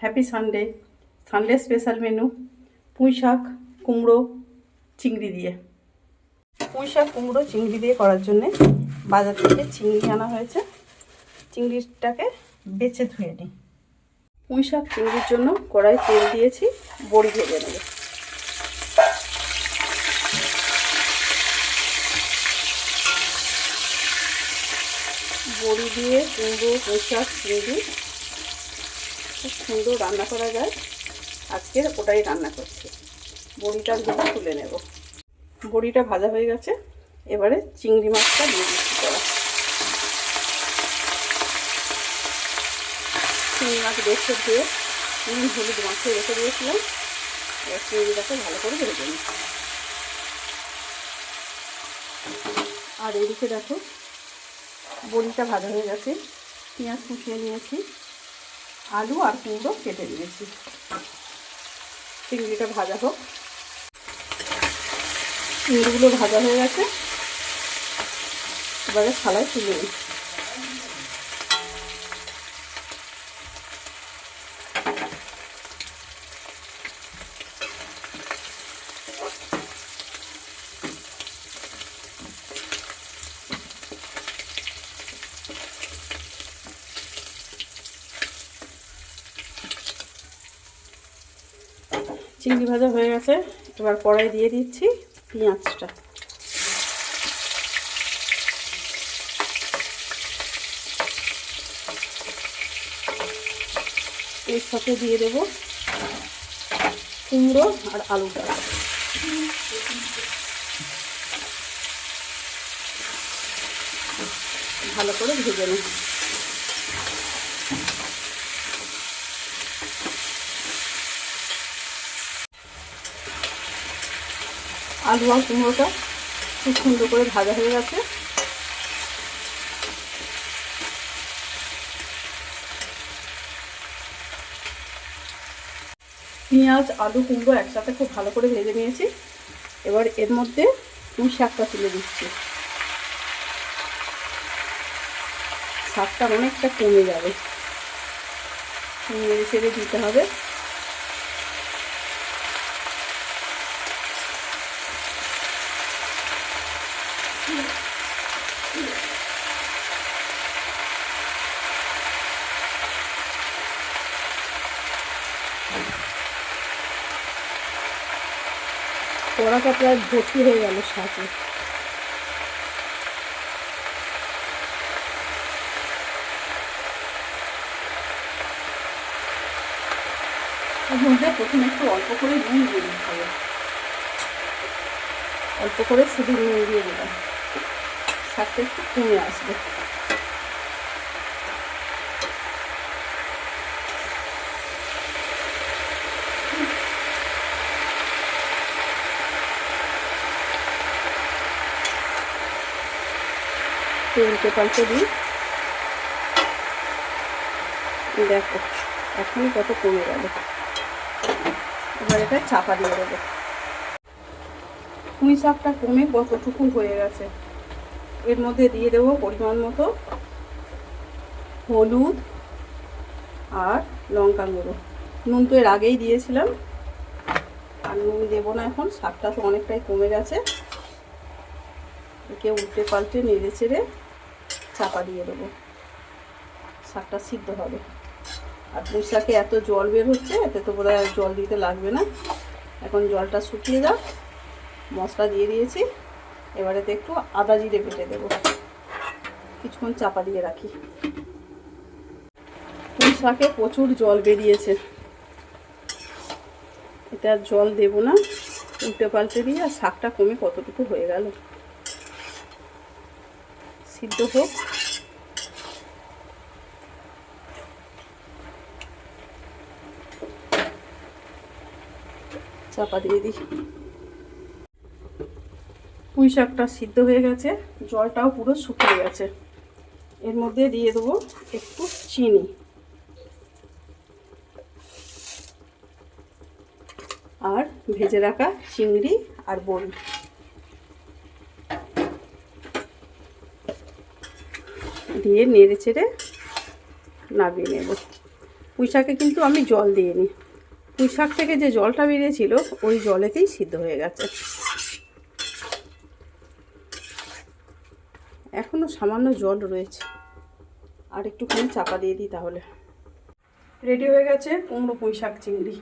Happy Sunday. Sunday special menu পুঁই শাক কুমড়ো চিংড়ি দিয়ে। পুঁই শাক কুমড়ো চিংড়ি দিয়ে করার জন্যে বাজার থেকে চিংড়ি আনা হয়েছে। চিংড়িটাকে বেছে ধুয়ে নিই। পুঁই শাক চিংড়ির জন্য কড়াই তেল দিয়েছি, বড়ি ভেজে নেব। বড়ি দিয়ে কুমড়ো পুঁই শাক চিংড়ি খুব সুন্দর রান্না করা যায়। আজকে ওটাই রান্না করছি। বড়িটা ভেজে তুলে নেব। বড়িটা ভাজা হয়ে গেছে, এবারে চিংড়ি মাছটা দিয়ে দিচ্ছি করা। চিংড়ি মাছ বেছে ধুয়ে নুন হলুদ মাখিয়ে রেখে দিয়েছিলাম। এবার চিংড়িটাকে ভালো করে ভেজে নিই। আর এদিকে দেখো বড়িটা ভাজা হয়ে গেছে, পেঁয়াজ কুচিয়ে নিয়েছি, আলু আর কুমড়ো কেটে দিয়েছি। চিংড়িটা ভাজা হোক। চিংড়িগুলো ভাজা হয়ে গেছে, এবারে থালায় তুলে নিই। চিংড়ি ভাজা হয়ে গেছে, এবার কড়াই দিয়ে দিচ্ছি পেঁয়াজটা। এর সাথে দিয়ে দেব কুমড়ো আর আলুটা। ভালো করে ভেজে নেব। আলু আর কুমড়োটা খুব সুন্দর করে ভাজা হয়ে গেছে। পেঁয়াজ আলু কুমড়ো একসাথে খুব ভালো করে ভেজে নিয়েছি। এবার এর মধ্যে পুঁই শাকটা তুলে দিচ্ছি। শাকটা অনেকটা কমে যাবে, নেড়ে ছেড়ে দিতে হবে। কড়াটা প্রায় ভর্তি হয়ে গেল শাকে। এর মধ্যে প্রথমে একটু অল্প করে নুন দিয়ে দিতে হবে। অল্প করে শুধু নুন দিয়ে দিলাম, শাকটা একটু কমে আসবে। উল্টে পাল্টে দিই। দেখো এখনই কত কমে গেল। এবার এটা চাপা দিয়ে দেবো। পুঁই শাকটা কমে কতটুকু হয়ে গেছে, এর মধ্যে দিয়ে দেবো পরিমাণ মতো হলুদ আর লঙ্কা গুঁড়ো। নুন তো এর আগেই দিয়েছিলাম, আর নুন দেবো না এখন। শাকটা তো অনেকটাই কমে গেছে। একে উল্টে পাল্টে নেড়ে চেড়ে চাপা দিয়ে দেবো। শাকটা সিদ্ধ হবে। আর পুঁই শাকে এত জল বের হচ্ছে, এতে তো বোধহয় আর জল দিতে লাগবে না। এখন জলটা শুকিয়ে যাক। মশলা দিয়ে দিয়েছি, এবারেতে একটু আদা জিরে বেটে দেবো। কিছুক্ষণ চাপা দিয়ে রাখি। পুঁই শাকে প্রচুর জল বেরিয়েছে, এটা আর জল দেবো না। উল্টে পাল্টে দিয়ে আর শাকটা কমে কতটুকু হয়ে গেল। সিদ্ধ হোক। চাপা দিয়ে দিই। পুঁই শাকটা সিদ্ধ হয়ে গেছে, জলটাও পুরো শুকিয়ে গেছে। এর মধ্যে দিয়ে দেবো একটু চিনি আর ভেজে রাখা চিংড়ি আর বড়ি দিয়ে নেড়ে চেড়ে নামিয়ে নেব। পুঁই শাকে কিন্তু আমি জল দিইনি, পুঁই শাক থেকে যে জলটা বেরিয়েছিল ওই জলেতেই সিদ্ধ হয়ে গেছে। এখনও সামান্য জল রয়েছে, আর একটুখানি চাপা দিয়ে দিই তাহলে। রেডি হয়ে গেছে কুমড়ো পুঁই শাক চিংড়ি।